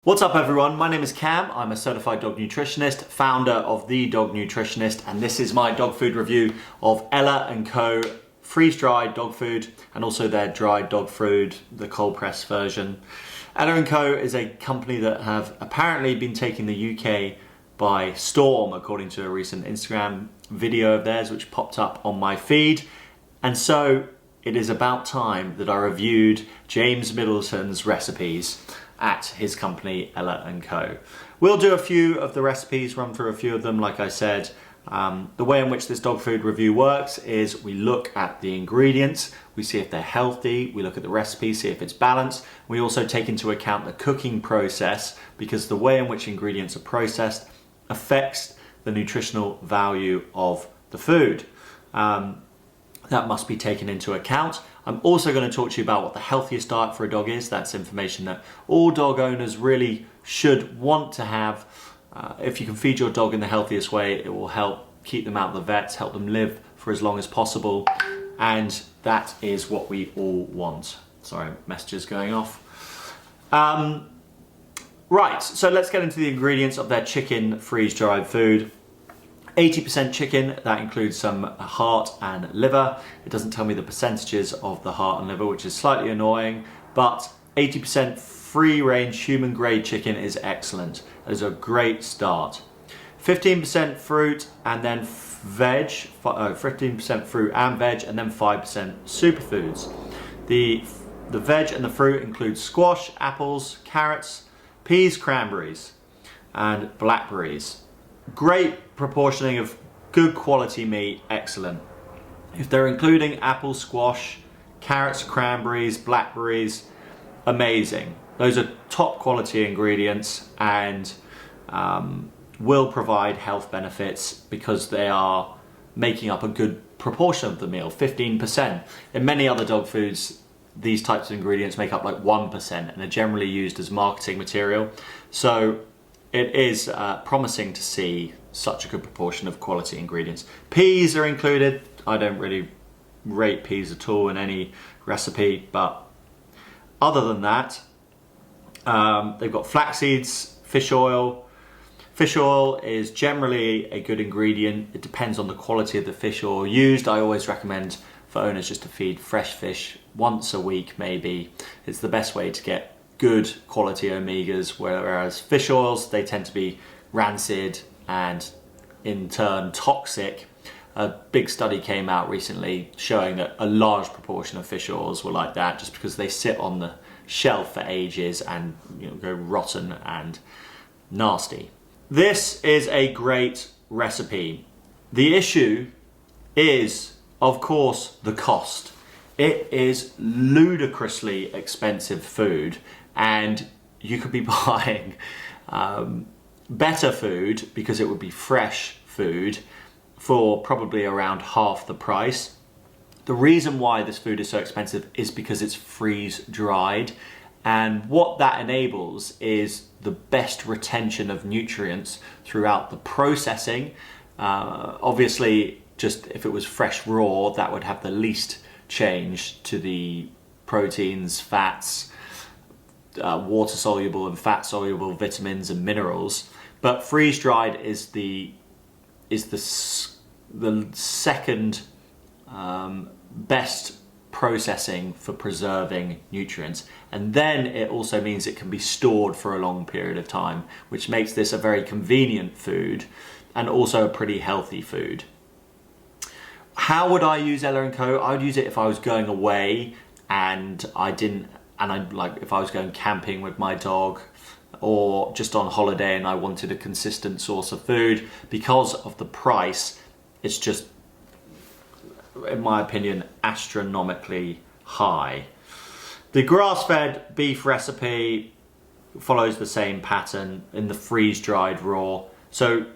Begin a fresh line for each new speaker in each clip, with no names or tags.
What's up everyone, my name is Cam, I'm a certified dog nutritionist, founder of The Dog Nutritionist, and this is my dog food review of Ella & Co freeze-dried dog food and also their dried dog food, the cold press version. Ella & Co is a company that have apparently been taking the UK by storm according to a recent Instagram video of theirs which popped up on my feed, and so it is about time that I reviewed James Middleton's recipes at his company Ella & Co. We'll do a few of the recipes, run through a few of them like I said. The way in which this dog food review works is we look at the ingredients, we see if they're healthy, we look at the recipe, see if it's balanced. We also take into account the cooking process because the way in which ingredients are processed affects the nutritional value of the food. That must be taken into account. I'm also going to talk to you about what the healthiest diet for a dog is. That's information that all dog owners really should want to have. If you can feed your dog in the healthiest way, it will help keep them out of the vets, help them live for as long as possible. And that is what we all want. Sorry, messages going off. Right, so let's get into the ingredients of their chicken freeze-dried food. 80% chicken, that includes some heart and liver. It doesn't tell me the percentages of the heart and liver, which is slightly annoying, but 80% free-range human-grade chicken is excellent. That is a great start. 15% fruit and then veg, 15% fruit and veg, and then 5% superfoods. The veg and the fruit include squash, apples, carrots, peas, cranberries, and blackberries. Great proportioning of good quality meat, excellent. If they're including apple, squash, carrots, cranberries, blackberries, amazing. Those are top quality ingredients and will provide health benefits because they are making up a good proportion of the meal, 15%. In many other dog foods, these types of ingredients make up like 1% and are generally used as marketing material. So it is promising to see such a good proportion of quality ingredients. Peas are included. I don't really rate peas at all in any recipe, but other than that, they've got flax seeds, fish oil. Fish oil is generally a good ingredient. It depends on the quality of the fish oil used. I always recommend for owners just to feed fresh fish once a week maybe. It's the best way to get good quality omegas, whereas fish oils, they tend to be rancid and in turn toxic. A big study came out recently showing that a large proportion of fish oils were like that just because they sit on the shelf for ages and go rotten and nasty. This is a great recipe. The issue is, of course, the cost. It is ludicrously expensive food, and you could be buying better food because it would be fresh food for probably around half the price. The reason why this food is so expensive is because it's freeze-dried, and what that enables is the best retention of nutrients throughout the processing. Obviously, just if it was fresh raw, that would have the least change to the proteins, fats, water-soluble and fat-soluble vitamins and minerals. But freeze-dried is the second best processing for preserving nutrients, and then it also means it can be stored for a long period of time, which makes this a very convenient food and also a pretty healthy food. How would I use Ella & Co? I would use it if I was going away and if I was going camping with my dog or just on holiday and I wanted a consistent source of food. Because of the price, it's just, in my opinion, astronomically high. The grass-fed beef recipe follows the same pattern in the freeze-dried raw. So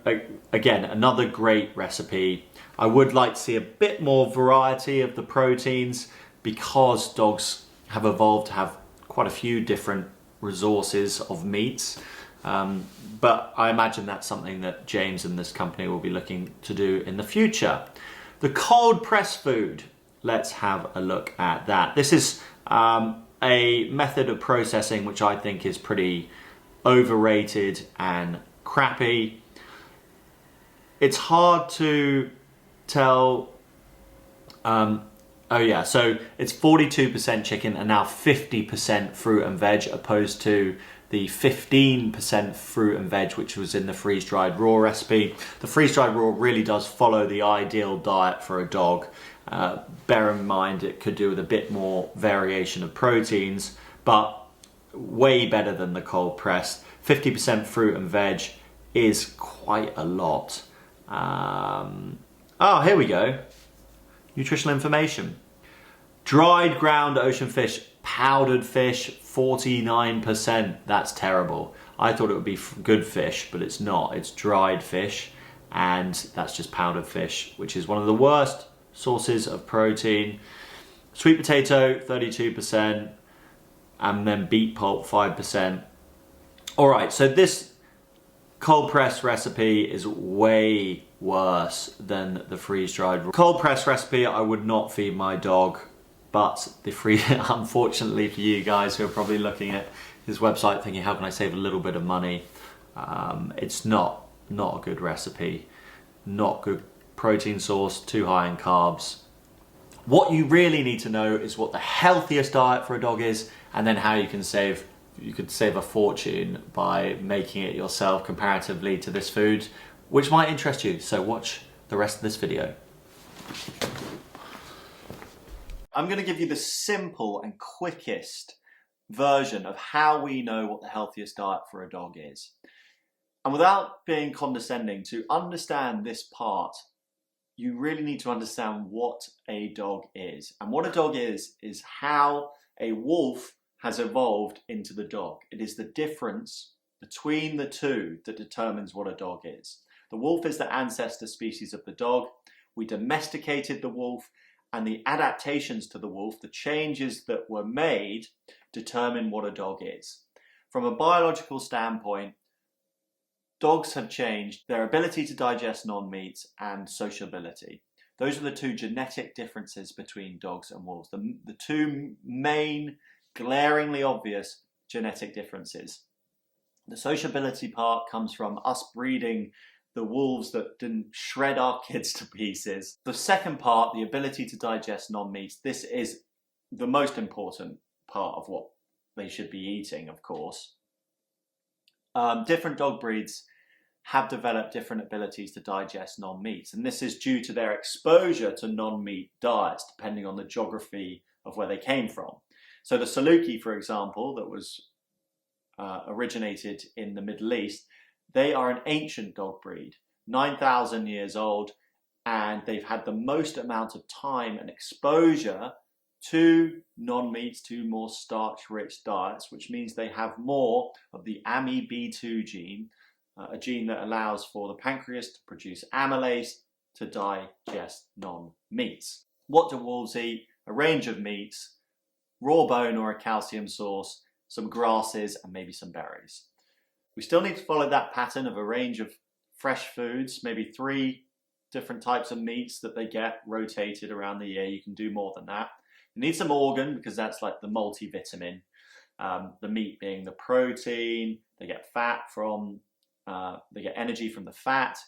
again, another great recipe. I would like to see a bit more variety of the proteins because dogs have evolved to have quite a few different resources of meats. But I imagine that's something that James and this company will be looking to do in the future. The cold press food, let's have a look at that. This is a method of processing which I think is pretty overrated and crappy. It's hard to tell. Oh yeah, so it's 42% chicken and now 50% fruit and veg, opposed to the 15% fruit and veg which was in the freeze-dried raw recipe. The freeze-dried raw really does follow the ideal diet for a dog. Bear in mind it could do with a bit more variation of proteins, but way better than the cold pressed. 50% fruit and veg is quite a lot. Oh, here we go. Nutritional information. Dried ground ocean fish, powdered fish, 49%. That's terrible. I thought it would be good fish, but it's not. It's dried fish, and that's just powdered fish, which is one of the worst sources of protein. Sweet potato, 32%, and then beet pulp, 5%. All right, so this cold press recipe is way worse than the freeze-dried. Cold press recipe I would not feed my dog, but unfortunately for you guys who are probably looking at his website thinking, how can I save a little bit of money? It's not a good recipe, not good protein source, too high in carbs. What you really need to know is what the healthiest diet for a dog is, and then how you can save a fortune by making it yourself comparatively to this food, which might interest you. So watch the rest of this video. I'm going to give you the simple and quickest version of how we know what the healthiest diet for a dog is. And without being condescending, to understand this part, you really need to understand what a dog is. And what a dog is how a wolf has evolved into the dog. It is the difference between the two that determines what a dog is. The wolf is the ancestor species of the dog. We domesticated the wolf, and the adaptations to the wolf, the changes that were made, determine what a dog is. From a biological standpoint, dogs have changed their ability to digest non-meats and sociability. Those are the two genetic differences between dogs and wolves. The two main, glaringly obvious genetic differences. The sociability part comes from us breeding the wolves that didn't shred our kids to pieces. The second part, the ability to digest non-meats, this is the most important part of what they should be eating, of course. Different dog breeds have developed different abilities to digest non-meats, and this is due to their exposure to non-meat diets, depending on the geography of where they came from. So the Saluki, for example, that was originated in the Middle East, they are an ancient dog breed, 9,000 years old, and they've had the most amount of time and exposure to non-meats, to more starch-rich diets, which means they have more of the AMY-B2 gene, a gene that allows for the pancreas to produce amylase to digest non-meats. What do wolves eat? A range of meats, raw bone or a calcium source, some grasses, and maybe some berries. We still need to follow that pattern of a range of fresh foods, maybe 3 different types of meats that they get rotated around the year. You can do more than that. You need some organ, because that's like the multivitamin. The meat being the protein, they get fat from, they get energy from the fat.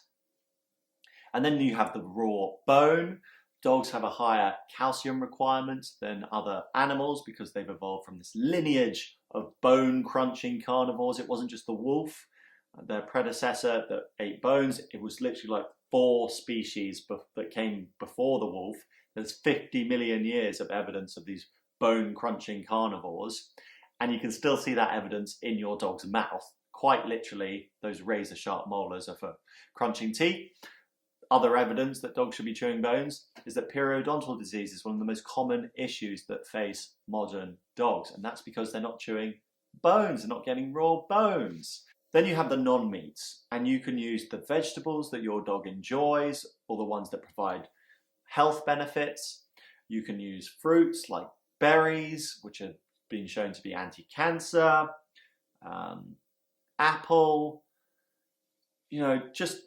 And then you have the raw bone. Dogs have a higher calcium requirement than other animals because they've evolved from this lineage of bone-crunching carnivores. It wasn't just the wolf, their predecessor, that ate bones. It was literally like 4 species that came before the wolf. There's 50 million years of evidence of these bone-crunching carnivores, and you can still see that evidence in your dog's mouth. Quite literally, those razor-sharp molars are for crunching teeth. Other evidence that dogs should be chewing bones is that periodontal disease is one of the most common issues that face modern dogs, and that's because they're not chewing bones, they're not getting raw bones. Then you have the non-meats, and you can use the vegetables that your dog enjoys or the ones that provide health benefits. You can use fruits like berries, which have been shown to be anti-cancer, apple, just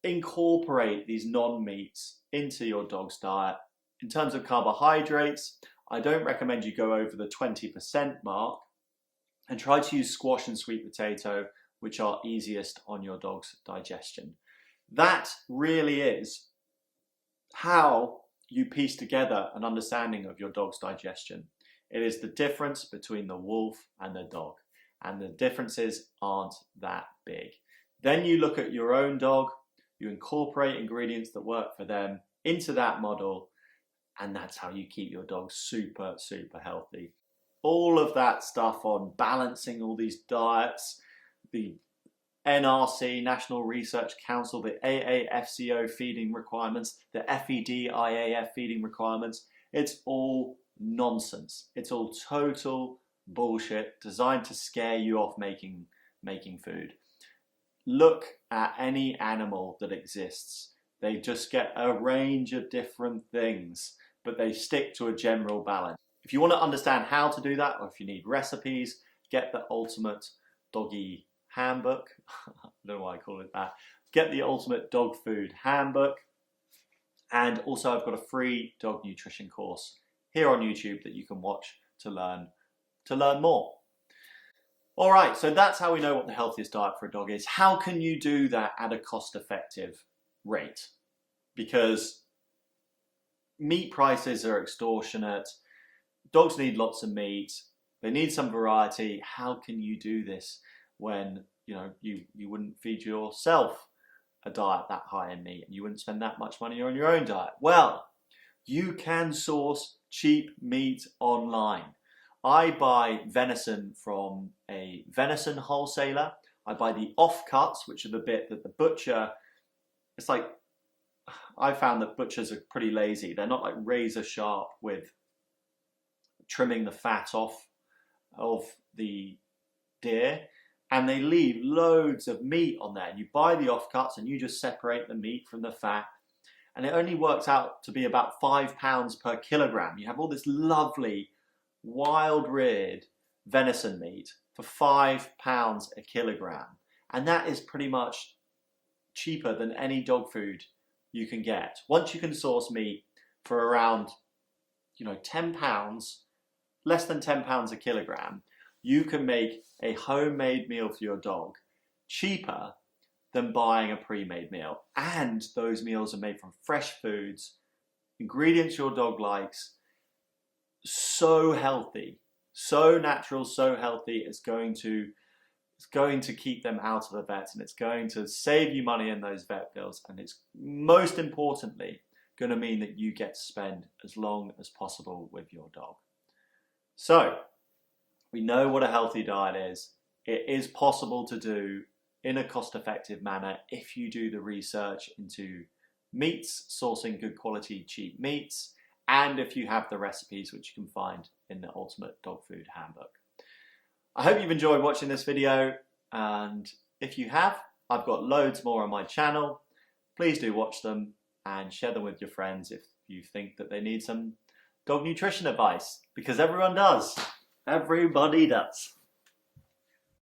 incorporate these non-meats into your dog's diet. In terms of carbohydrates, I don't recommend you go over the 20% mark. And try to use squash and sweet potato, which are easiest on your dog's digestion. That really is how you piece together an understanding of your dog's digestion. It is the difference between the wolf and the dog, and the differences aren't that big. Then you look at your own dog, you incorporate ingredients that work for them into that model, and that's how you keep your dog super, super healthy. All of that stuff on balancing all these diets, the NRC, National Research Council, the AAFCO feeding requirements, the FED-IAF feeding requirements, it's all nonsense. It's all total bullshit designed to scare you off making food. Look at any animal that exists. They just get a range of different things, but they stick to a general balance. If you want to understand how to do that, or if you need recipes, get the Ultimate Doggy Handbook. I don't know why I call it that. Get the Ultimate Dog Food Handbook. And also I've got a free dog nutrition course here on YouTube that you can watch to learn more. All right, so that's how we know what the healthiest diet for a dog is. How can you do that at a cost-effective rate? Because meat prices are extortionate. Dogs need lots of meat. They need some variety. How can you do this when you wouldn't feed yourself a diet that high in meat and you wouldn't spend that much money on your own diet? Well, you can source cheap meat online. I buy venison from a venison wholesaler. I buy the offcuts, which are the bit that the butcher, it's like, I found that butchers are pretty lazy. They're not like razor sharp with trimming the fat off of the deer, and they leave loads of meat on there. And you buy the offcuts and you just separate the meat from the fat, and it only works out to be about £5 per kilogram. You have all this lovely wild reared venison meat for £5 a kilogram, and that is pretty much cheaper than any dog food you can get. Once you can source meat for around £10, less than £10 a kilogram, you can make a homemade meal for your dog cheaper than buying a pre-made meal. And those meals are made from fresh foods, ingredients your dog likes, so healthy, so natural, so healthy. It's going to keep them out of the vet, and it's going to save you money in those vet bills, and it's most importantly going to mean that you get to spend as long as possible with your dog. So we know what a healthy diet is. It is possible to do in a cost-effective manner if you do the research into meats, sourcing good quality cheap meats, and if you have the recipes, which you can find in the Ultimate Dog Food Handbook. I hope you've enjoyed watching this video, and if you have, I've got loads more on my channel. Please do watch them and share them with your friends if you think that they need some dog nutrition advice, because everyone does. Everybody does.